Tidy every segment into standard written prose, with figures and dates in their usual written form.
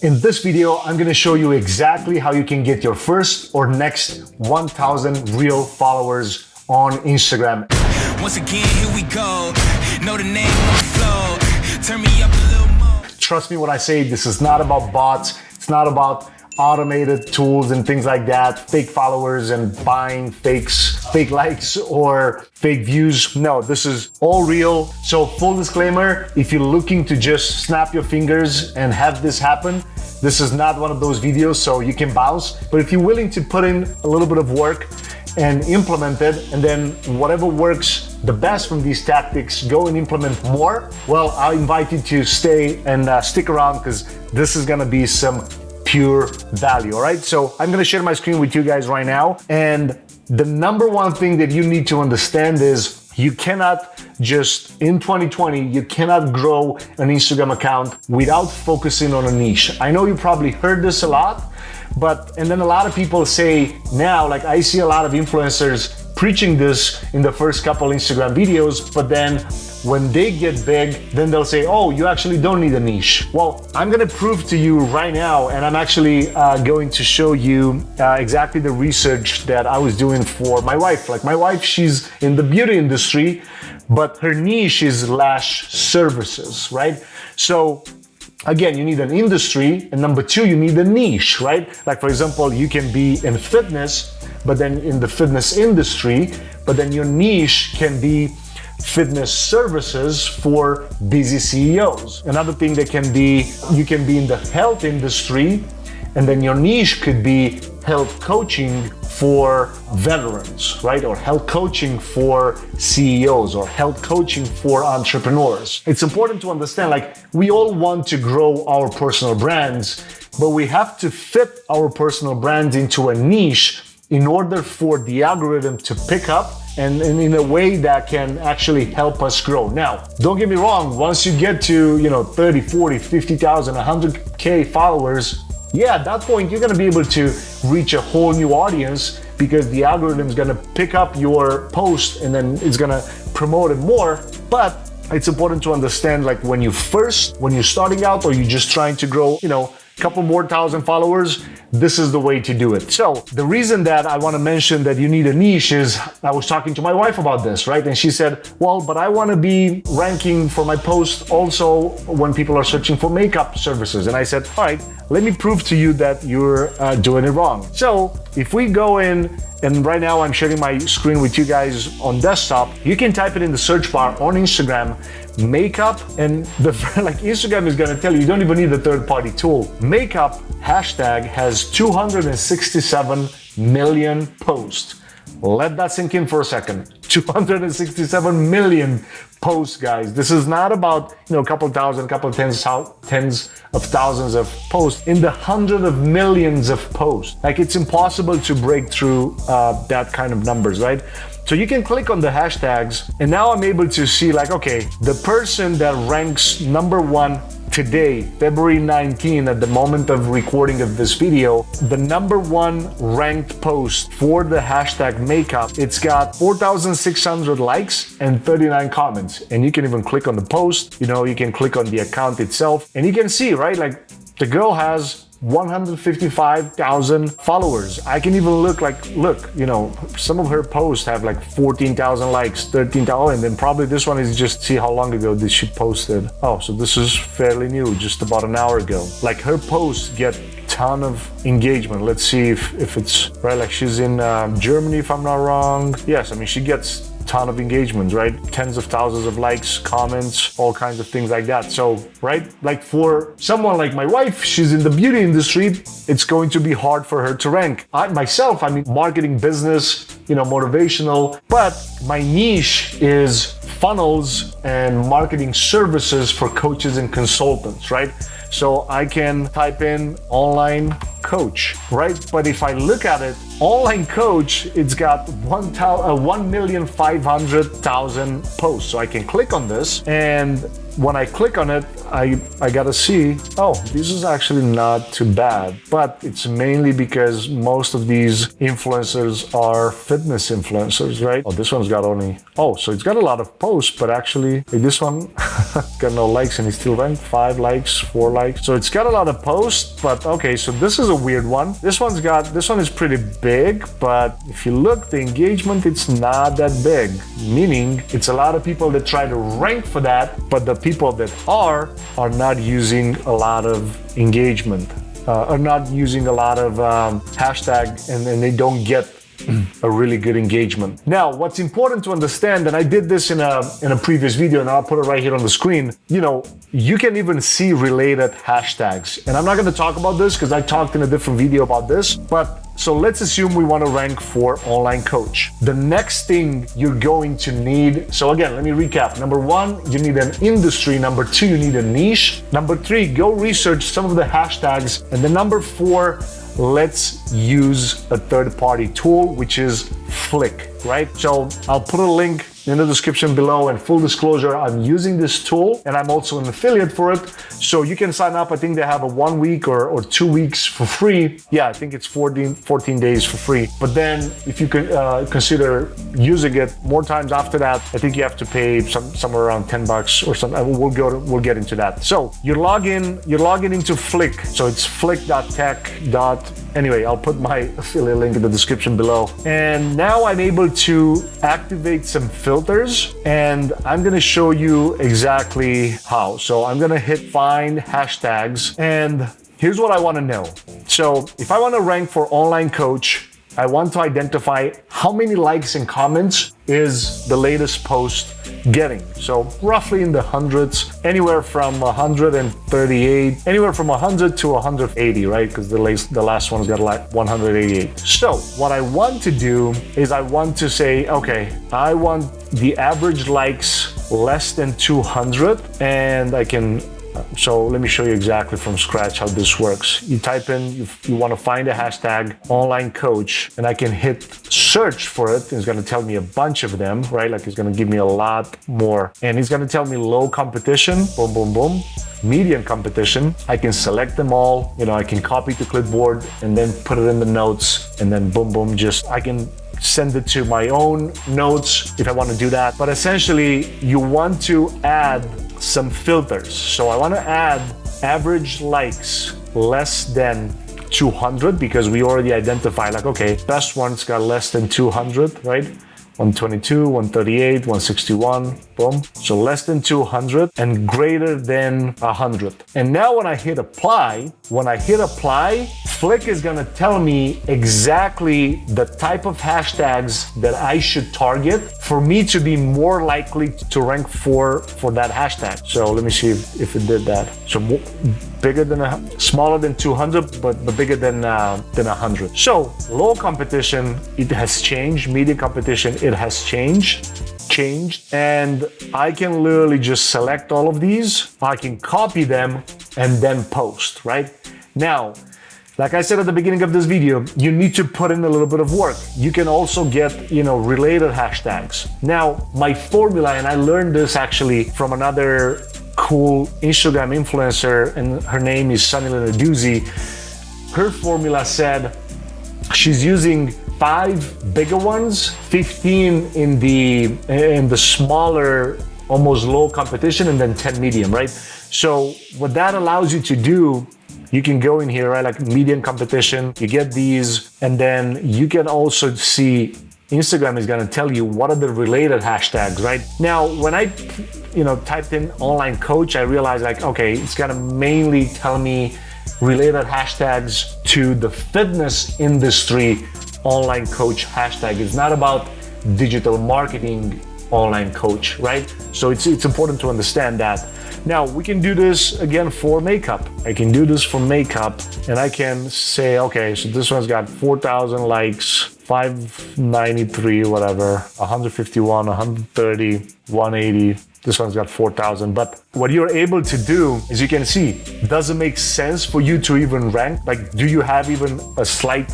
In this video, I'm gonna show you exactly how you can get your first or next 1,000 real followers on Instagram. Once again, here we go. Know the name on the flow. Turn me up a little more. Trust me when I say this is not about bots. It's not about automated tools and things like that, fake followers and buying fake likes or fake views. No, this is all real. So full disclaimer, if you're looking to just snap your fingers and have this happen, this is not one of those videos, so you can bounce. But if you're willing to put in a little bit of work and implement it, and then whatever works the best from these tactics, go and implement more, well, I invite you to stay and stick around, because this is gonna be some pure value, all right? So I'm gonna share my screen with you guys right now. And the number one thing that you need to understand is you cannot just, in 2020, you cannot grow an Instagram account without focusing on a niche. I know you probably heard this a lot, and then a lot of people say now, like I see a lot of influencers preaching this in the first couple Instagram videos, but then when they get big, then they'll say, oh, you actually don't need a niche. Well, I'm gonna prove to you right now, and I'm actually going to show you exactly the research that I was doing for my wife. Like my wife, she's in the beauty industry, but her niche is lash services, right? So again, you need an industry, and number two, you need a niche, right? Like for example, you can be in fitness, but then in the fitness industry, but then your niche can be fitness services for busy CEOs. Another thing that can be, you can be in the health industry, and then your niche could be health coaching for veterans, right? Or health coaching for CEOs, or health coaching for entrepreneurs. It's important to understand, like, we all want to grow our personal brands, but we have to fit our personal brands into a niche in order for the algorithm to pick up and in a way that can actually help us grow. Now, don't get me wrong, once you get to, 30, 40, 50,000, 100K followers, yeah, at that point, you're gonna be able to reach a whole new audience, because the algorithm is gonna pick up your post and then it's gonna promote it more. But it's important to understand, like when you're starting out, or you're just trying to grow, couple more thousand followers, this is the way to do it. So the reason that I want to mention that you need a niche is, I was talking to my wife about this, right? And she said, well, but I want to be ranking for my post also when people are searching for makeup services. And I said, all right, let me prove to you that you're doing it wrong. So if we go in, and right now I'm sharing my screen with you guys on desktop, you can type it in the search bar on Instagram, makeup, and Instagram is gonna tell you don't even need a third-party tool. Makeup hashtag has 267 million posts. Let that sink in for a second. 267 million posts, guys. This is not about, a couple thousand, tens of thousands of posts. In the hundreds of millions of posts. Like, it's impossible to break through that kind of numbers, right? So you can click on the hashtags, and now I'm able to see, like, okay, the person that ranks number one today, February 19, at the moment of recording of this video, the number one ranked post for the hashtag makeup, it's got 4,600 likes and 39 comments. And you can even click on the post, you can click on the account itself, and you can see, right, like the girl has 155,000 followers. I can even look, some of her posts have like 14,000 likes, 13,000, and then probably this one is just, see how long ago this she posted. Oh, so this is fairly new, just about an hour ago. Like, her posts get ton of engagement. Let's see if it's right. Like, she's in Germany, if I'm not wrong. Yes, I mean, she gets ton of engagement, right? Tens of thousands of likes, comments, all kinds of things like that. So, right? Like, for someone like my wife, she's in the beauty industry, it's going to be hard for her to rank. I'm marketing, business, motivational, but my niche is funnels and marketing services for coaches and consultants, right? So I can type in online coach, right? But if I look at it, online coach, it's got 1,500,000 posts. So I can click on this, and when I click on it, I gotta see, oh, this is actually not too bad. But it's mainly because most of these influencers are fitness influencers, right? Oh, this one's got only, so it's got a lot of posts, but actually this one got no likes and it's still ranked 5 likes, 4 likes. So it's got a lot of posts, but okay, so this is a weird one. This one is pretty big, but if you look, the engagement, it's not that big, meaning it's a lot of people that try to rank for that, but the people that are not using a lot of engagement, are not using a lot of hashtag, and they don't get a really good engagement. Now, what's important to understand, and I did this in a previous video, and I'll put it right here on the screen, you can even see related hashtags. And I'm not going to talk about this because I talked in a different video about this, but so let's assume we want to rank for online coach. The next thing you're going to need, so again, let me recap. Number 1, you need an industry. Number 2, you need a niche. Number 3, go research some of the hashtags. And then number 4, let's use a third-party tool, which is Flick, right? So I'll put a link in the description below, and full disclosure, I'm using this tool and I'm also an affiliate for it. So you can sign up. I think they have a 1 week or 2 weeks for free. Yeah, I think it's 14 days for free. But then if you could consider using it more times after that, I think you have to pay somewhere around $10 or something. We'll get into that. So you're logging into Flick. So it's flick.tech. Anyway, I'll put my affiliate link in the description below. And now I'm able to activate some filters, and I'm gonna show you exactly how. So I'm gonna hit find hashtags, and here's what I wanna know. So if I wanna rank for online coach, I want to identify how many likes and comments is the latest post getting. So roughly in the hundreds, anywhere from 138, anywhere from 100 to 180, right? Because the last one's got like 188. So what I want to do is I want to say, okay, I want the average likes less than 200, and I can. So let me show you exactly from scratch how this works. You type in, you want to find a hashtag online coach, and I can hit search for it. It's going to tell me a bunch of them, right? Like it's going to give me a lot more. And it's going to tell me low competition, boom, boom, boom. Medium competition. I can select them all. I can copy to clipboard and then put it in the notes, and then boom, boom, I can send it to my own notes if I want to do that. But essentially, you want to add some filters. So I want to add average likes less than 200, because we already identified, like, okay, best one's got less than 200, right? 122, 138, 161, boom. So less than 200 and greater than 100. And now when I hit apply, Flick is gonna tell me exactly the type of hashtags that I should target for me to be more likely to rank for that hashtag. So let me see if it did that. So smaller than 200, but bigger than 100. So low competition, it has changed. Medium competition, it has changed, and I can literally just select all of these. I can copy them and then post, right? Now, like I said at the beginning of this video, you need to put in a little bit of work. You can also get, related hashtags. Now, my formula, and I learned this actually from another cool Instagram influencer, and her name is Sunny Lenarduzzi. Her formula said she's using 5 bigger ones, 15 in the smaller, almost low competition, and then 10 medium, right? So what that allows you to do, you can go in here, right? Like medium competition, you get these, and then you can also see Instagram is going to tell you what are the related hashtags, right? Now, when I, typed in online coach, I realized like, okay, it's going to mainly tell me related hashtags to the fitness industry online coach hashtag. It's not about digital marketing online coach, right? So it's important to understand that. Now we can do this again for makeup. I can do this for makeup, and I can say, okay, so this one's got 4,000 likes, 593, whatever, 151, 130, 180. This one's got 4,000. But what you're able to do is, you can see, does it make sense for you to even rank? Like, do you have even a slight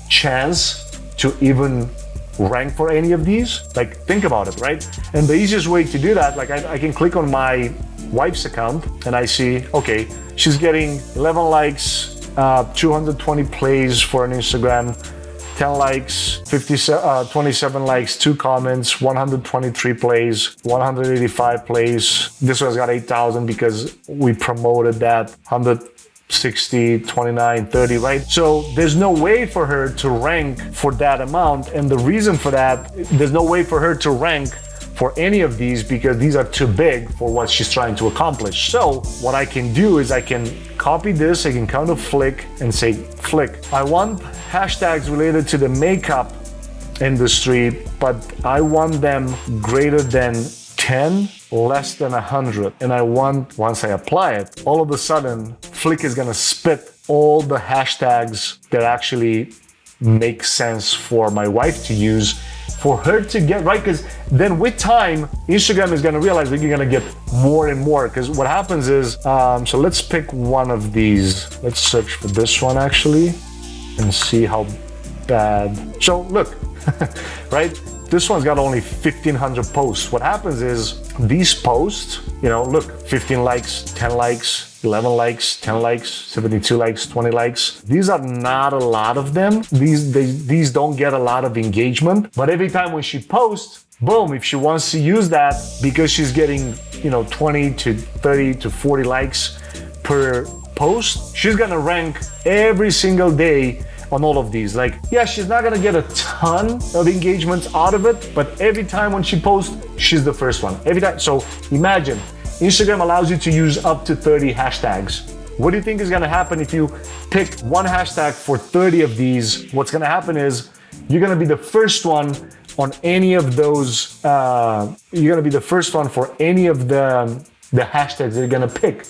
chance to even rank for any of these? Like, think about it, right? And the easiest way to do that, like I can click on my wife's account and I see, okay, she's getting 11 likes, 220 plays for an Instagram, 10 likes, 27 likes, 2 comments, 123 plays, 185 plays. This one's got 8,000 because we promoted that, 160, 29, 30, right? So there's no way for her to rank for that amount. And the reason for that, there's no way for her to rank for any of these because these are too big for what she's trying to accomplish. So what I can do is I can copy this, I can come to Flick and say, Flick, I want hashtags related to the makeup industry, but I want them greater than 10, less than 100. And I want, once I apply it, all of a sudden, Flick is gonna spit all the hashtags that actually make sense for my wife to use, for her to get right, because then with time, Instagram is gonna realize that you're gonna get more and more. Because what happens is, so let's pick one of these. Let's search for this one actually and see how bad. So look, right? This one's got only 1,500 posts. What happens is these posts, you know, look, 15 likes, 10 likes, 11 likes, 10 likes, 72 likes, 20 likes. These are not a lot of them. These don't get a lot of engagement. But every time when she posts, boom, if she wants to use that because she's getting, you know, 20 to 30 to 40 likes per post, she's gonna rank every single day on all of these. Like, yeah, she's not gonna get a ton of engagement out of it, but every time when she posts, she's the first one. Every time. So imagine, Instagram allows you to use up to 30 hashtags. What do you think is gonna happen if you pick one hashtag for 30 of these? What's gonna happen is you're gonna be the first one on any of those, you're gonna be the first one for any of the hashtags that you're gonna pick.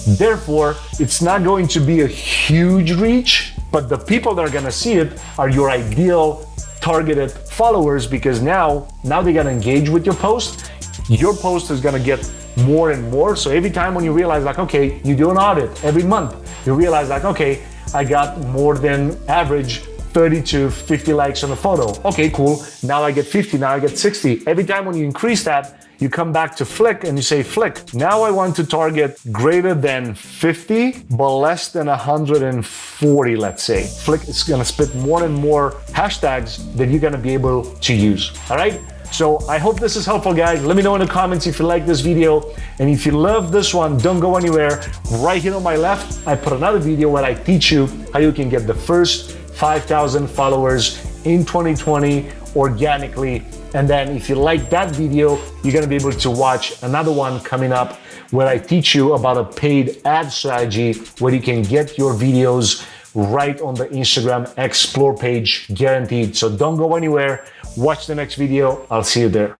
Therefore, it's not going to be a huge reach, but the people that are gonna see it are your ideal targeted followers, because now they're gonna engage with your post. Your post is gonna get more and more. So every time when you realize like, okay, you do an audit every month, you realize like, okay, I got more than average 30 to 50 likes on a photo. Okay, cool. Now I get 50, now I get 60. Every time when you increase that, you come back to Flick and you say, Flick, now I want to target greater than 50, but less than 140, let's say. Flick is gonna spit more and more hashtags that you're gonna be able to use, all right? So I hope this is helpful, guys. Let me know in the comments if you like this video. And if you love this one, don't go anywhere. Right here on my left, I put another video where I teach you how you can get the first 5,000 followers in 2020 organically. And then if you like that video, you're gonna be able to watch another one coming up where I teach you about a paid ad strategy where you can get your videos right on the Instagram Explore page, guaranteed. So don't go anywhere. Watch the next video. I'll see you there.